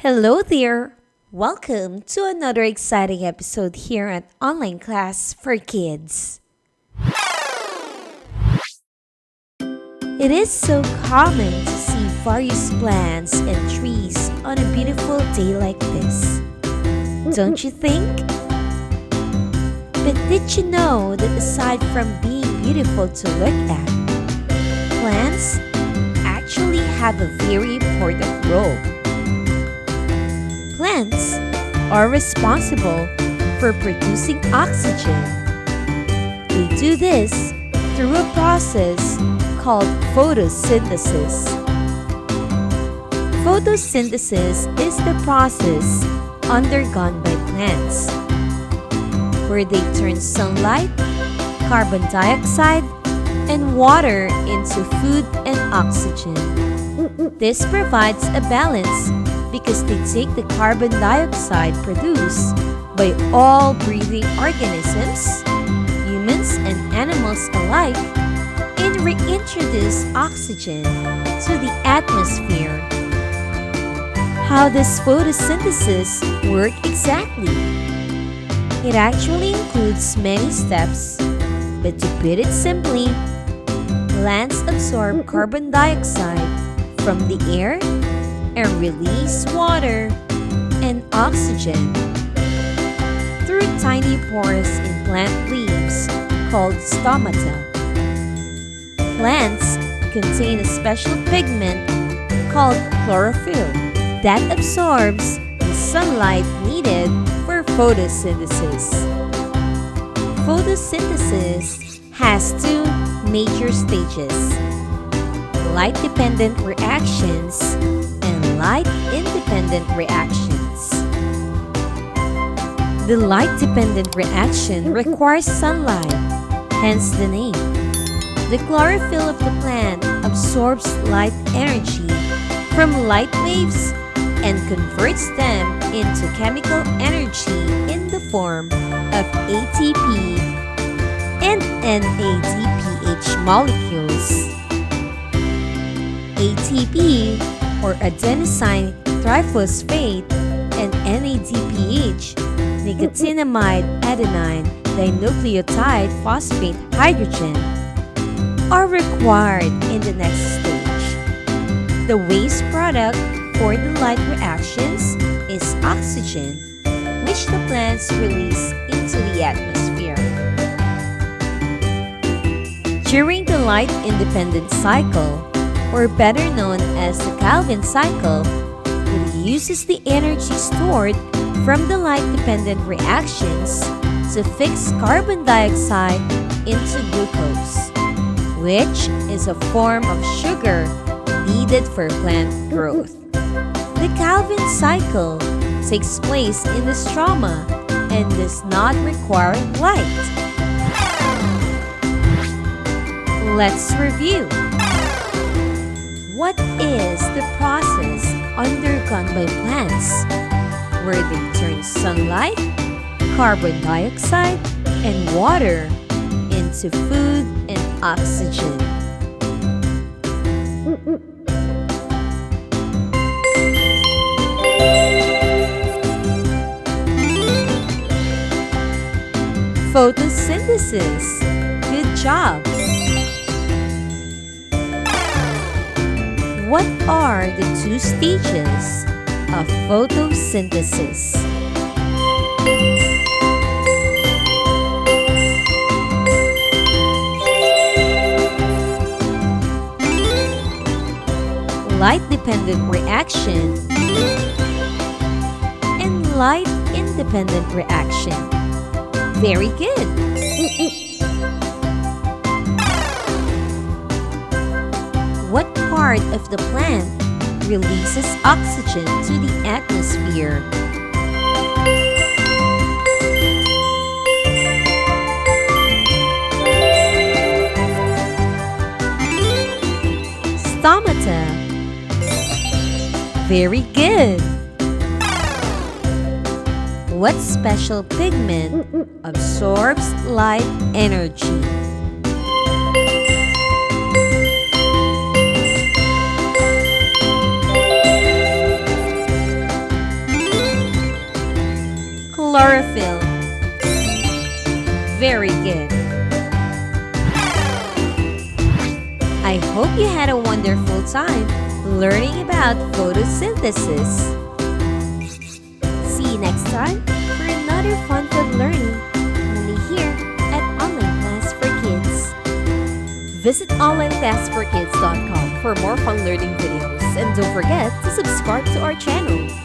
Hello there! Welcome to another exciting episode here at Online Class for Kids. It is so common to see various plants and trees on a beautiful day like this. Don't you think? But did you know that aside from being beautiful to look at, plants actually have a very important role? Plants are responsible for producing oxygen. They do this through a process called photosynthesis. Photosynthesis is the process undergone by plants, where they turn sunlight, carbon dioxide, and water into food and oxygen. This provides a balance because they take the carbon dioxide produced by all breathing organisms, humans and animals alike, and reintroduce oxygen to the atmosphere. How does photosynthesis work exactly? It actually includes many steps, but to put it simply, plants absorb carbon dioxide from the air and release water and oxygen through tiny pores in plant leaves called stomata. Plants contain a special pigment called chlorophyll that absorbs the sunlight needed for photosynthesis. Photosynthesis has two major stages: light-dependent reactions and light-independent reactions. The light-dependent reaction requires sunlight, hence the name. The chlorophyll of the plant absorbs light energy from light waves and converts them into chemical energy in the form of ATP and NADPH molecules. ATP, or adenosine triphosphate, and NADPH, nicotinamide adenine dinucleotide phosphate hydrogen, are required in the next stage. The waste product for the light reactions is oxygen, which the plants release into the atmosphere. During the light-independent cycle, or better known as the Calvin cycle, it uses the energy stored from the light-dependent reactions to fix carbon dioxide into glucose, which is a form of sugar needed for plant growth. The Calvin cycle takes place in the stroma and does not require light. Let's review. What is the process undergone by plants where they turn sunlight, carbon dioxide, and water into food and oxygen? Photosynthesis. Good job! What are the two stages of photosynthesis? Light-dependent reaction and light-independent reaction. Very good! What part of the plant releases oxygen to the atmosphere? Stomata. Very good! What special pigment absorbs light energy? Hope you had a wonderful time learning about photosynthesis. See you next time for another fun-filled learning only here at Online Class for Kids. Visit onlineclassforkids.com for more fun learning videos and don't forget to subscribe to our channel.